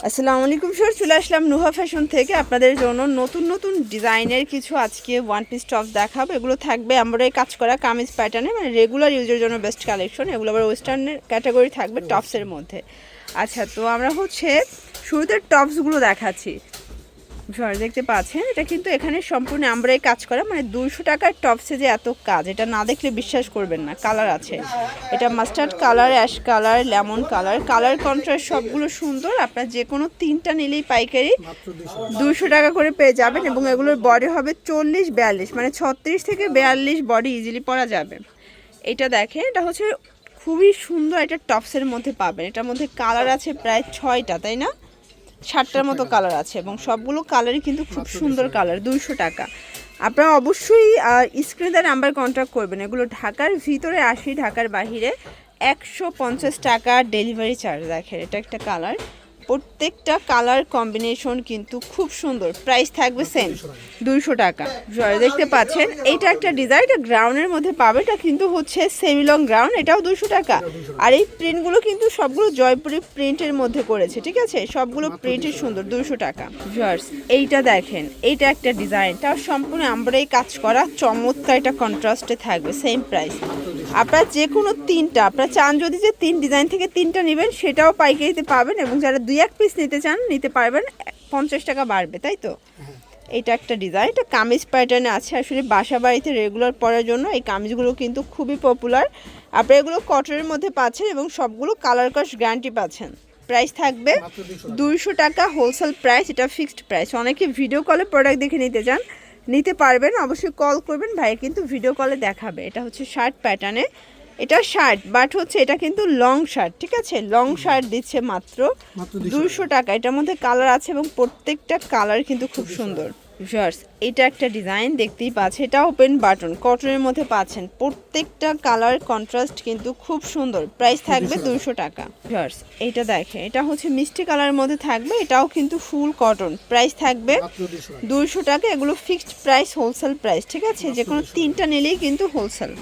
আসসালামু আলাইকুম স্যার, চলে আসলাম নুহা ফ্যাশন থেকে আপনাদের জন্য নতুন নতুন ডিজাইনের কিছু আজকে ওয়ান পিস টপ দেখাবো। এগুলো থাকবে এমব্রয়ডারি কাজ করা কামিজ প্যাটার্নে, মানে রেগুলার ইউজের জন্য বেস্ট কালেকশন। এগুলো আবার ওয়েস্টার্নের ক্যাটাগরি থাকবে টপসের মধ্যে। আচ্ছা, তো আমরা শুরুতে টপসগুলো দেখাচ্ছি। দেখতে পাচ্ছেন এটা কিন্তু এখানে সম্পূর্ণ এমব্রয়ডারি কাজ করা, মানে 200 টাকার টপসে যে এত কাজ, এটা না দেখলে বিশ্বাস করবেন না। কালার আছে, এটা mustard colour, ash colour, lemon colour, colour contrast সবগুলো সুন্দর। আপনার যে কোনো 3টা নিলেই পাইকারি 200 টাকা করে পেয়ে যাবেন। এবং এগুলোর বডি হবে 40-42, মানে 36 থেকে 42 বডি ইজিলি পরা যাবে। এটা দেখেন, এটা খুবই সুন্দর একটা টপসের মধ্যে পাবেন। এটার মধ্যে কালার আছে প্রায় 6টা, তাই না? 7টার মতো কালার আছে এবং সবগুলো কালারই কিন্তু খুব সুন্দর কালার। 200 টাকা। আপনারা অবশ্যই স্ক্রিনে নাম্বার কন্ট্যাক্ট করবেন। এগুলো ঢাকার ভিতরে 80, ঢাকার বাহিরে 150 টাকা ডেলিভারি চার্জ। দেখেন এটা একটা কালার, প্রত্যেকটা কালার কম্বিনেশন কিন্তু খুব সুন্দর। প্রাইস থাকবে সেম 200 টাকা। দেখতে পাচ্ছেন এইটা একটা ডিজাইন, এটা গ্রাউন্ডের মধ্যে পাবে। এটা কিন্তু সেমি লং গ্রাউন্ড, এটাও 200 টাকা। আর এই প্রিন্টগুলো কিন্তু সবগুলো জয়পুরি প্রিন্টের মধ্যে করেছে, ঠিক আছে? সবগুলো প্রিন্টের সুন্দর। 200 টাকা। এইটা দেখেন, এইটা একটা ডিজাইন, তাও সম্পূর্ণ এমব্রয়ডারি কাজ করা, চমৎকার। এটা কন্ট্রাস্টে থাকবে, সেম প্রাইস। আপনারা যে কোনো 3টা, আপনারা চান যদি যে 3 ডিজাইন থেকে 3টা নেবেন সেটাও পাইকারিতে পাবেন। এবং যারা 2-1 পিস নিতে চান নিতে পারবেন, 50 টাকা বাড়বে, তাই তো? এটা একটা ডিজাইন, এটা কামিজ প্যাটার্নে আছে। আসলে বাসা বাড়িতে রেগুলার পরার জন্য এই কামিজগুলো কিন্তু খুবই পপুলার। আপনারা এগুলো কটনের মধ্যে পাচ্ছেন এবং সবগুলো কালার কস গ্যারান্টি পাচ্ছেন। প্রাইস থাকবে 200 টাকা হোলসেল প্রাইস, এটা ফিক্সড প্রাইস। অনেকে ভিডিও কলে প্রোডাক্ট দেখে নিতে চান, নিতে পারবেন, অবশ্যই কল করবেন, ভাই কিন্তু ভিডিও কলে দেখাবে। এটা শার্ট প্যাটার্নে, এটা শার্ট বাট এটা কিন্তু লং শার্ট, ঠিক আছে? লং শার্ট দিচ্ছে মাত্র 200 টাকা। এটার মধ্যে কালার আছে এবং প্রত্যেকটা কালার কিন্তু খুব সুন্দর। এটা একটা ডিজাইন দেখতেই পাচ্ছেন, এটা ওপেন বাটন কটনের মধ্যে পাচ্ছেন। প্রত্যেকটা কালার কন্ট্রাস্ট কিন্তু খুব সুন্দর। প্রাইস থাকবে 200 টাকা। এটা দেখেন, এটা মিষ্টি কালারের মধ্যে থাকবে, এটাও কিন্তু ফুল কটন। প্রাইস থাকবে 200 টাকা। এগুলো ফিক্সড প্রাইস, হোলসেল প্রাইস, ঠিক আছে? যে কোনো 3টা নিলেই কিন্তু হোলসেল।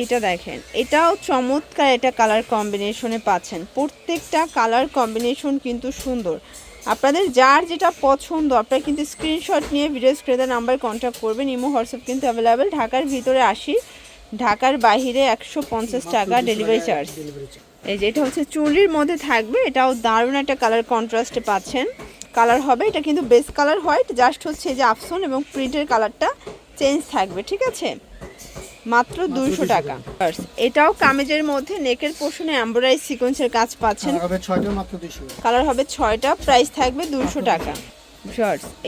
এটা দেখেন, এটাও চমৎকার। এটা কালার কম্বিনেশনে পাচ্ছেন, প্রত্যেকটা কালার কম্বিনেশন কিন্তু সুন্দর। আপনাদের যার যেটা পছন্দ আপনারা কিন্তু স্ক্রিনশট নিয়ে ভিডিও স্ক্রিনে নাম্বার কন্ট্যাক্ট করবেন। ইমো হোয়াটসঅ্যাপ কিন্তু অ্যাভেলেবেল। ঢাকার ভিতরে 80, ঢাকার বাইরে 150 টাকা ডেলিভারি চার্জ। এই যে এটা চুনরির মধ্যে থাকবে, এটাও দারুণ একটা কালার কন্ট্রাস্টে পাচ্ছেন। কালার হবে, এটা কিন্তু বেস কালার হোয়াইট, জাস্ট এই যে আফসন এবং প্রিন্টের কালারটা চেঞ্জ থাকবে, ঠিক আছে? মাত্র 200 টাকা। এটাও কামিজের মধ্যে নেকের পোর্শনে এমব্রয়ডারি সিকোয়েন্সের কাজ পাচ্ছেন। কালার হবে 6টা। প্রাইস থাকবে 200 টাকা।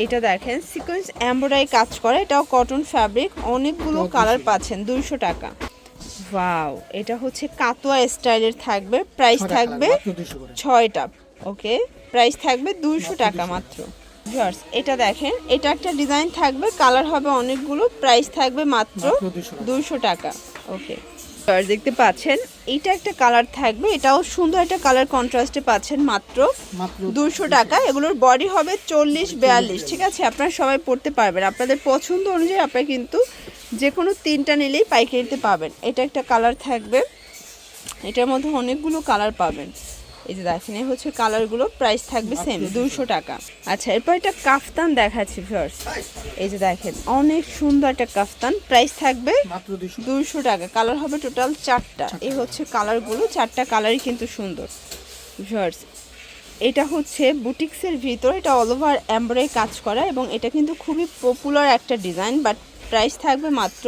এটা দেখেন, সিকোয়েন্স এমব্রয়ডারি কাজ করে, এটাও কটন ফ্যাব্রিক, অনেকগুলো কালার পাচ্ছেন। 200 টাকা। ওয়াও, এটা কাতোয়া স্টাইলের থাকবে। প্রাইস থাকবে 6টা। ওকে, প্রাইস থাকবে 200 টাকা মাত্র। এটা দেখেন, এটা একটা ডিজাইন থাকবে, কালার হবে অনেকগুলো। প্রাইস থাকবে মাত্র 200 টাকা। ওকে, দেখতে পাচ্ছেন এটা একটা কালার থাকবে, এটাও সুন্দর একটা কালার কন্ট্রাস্টে পাচ্ছেন মাত্র 200 টাকা। এগুলোর বডি হবে 40-42, ঠিক আছে? আপনারা সবাই পড়তে পারবেন, আপনাদের পছন্দ অনুযায়ী আপনারা কিন্তু যে কোনো 3টা নিলেই পাইকারিতে পাবেন। এটা একটা কালার থাকবে, এটার মধ্যে অনেকগুলো কালার পাবেন। এই যে দেখেন, এই কালারগুলো। প্রাইস থাকবে সেম 200 টাকা। আচ্ছা, এরপর একটা কাফতান দেখাচ্ছি ভিউয়ার্স। এই যে দেখেন, অনেক সুন্দর একটা কাফতান। প্রাইস থাকবে 200 টাকা। কালার হবে টোটাল 4টা। এই কালারগুলো, 4টা কালারই কিন্তু সুন্দর ভিউয়ার্স। এটা বুটিক্সের ভিতর, এটা অল ওভার এমব্রয়ডারি কাজ করা এবং এটা কিন্তু খুবই পপুলার একটা ডিজাইন। বাট প্রাইস থাকবে মাত্র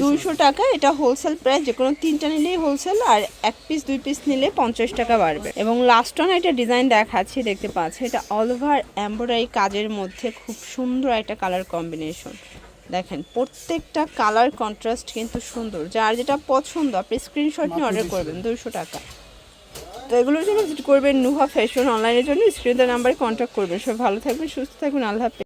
200 টাকা। এটা হোলসেল প্রাইস, যে কোনো 3টা নিলেই হোলসেল, আর 1 পিস 2 পিস নিলে 50 টাকা বাড়বে। এবং লাস্ট অন একটা ডিজাইন দেখাচ্ছি, দেখতে পাচ্ছি, এটা অল ওভার এমব্রয়ডারি কাজের মধ্যে খুব সুন্দর একটা কালার কম্বিনেশন। দেখেন, প্রত্যেকটা কালার কন্ট্রাস্ট কিন্তু সুন্দর। যার যেটা পছন্দ আপনি স্ক্রিনশট নিয়ে অর্ডার করবেন। 200 টাকা। তো এগুলোর জন্য ভিজিট করবেন নুহা ফ্যাশন। অনলাইনের জন্য স্ক্রিনের নাম্বারে কন্ট্যাক্ট করবেন। সবাই ভালো থাকবেন, সুস্থ থাকবেন, আল্লাহ হাফেজ।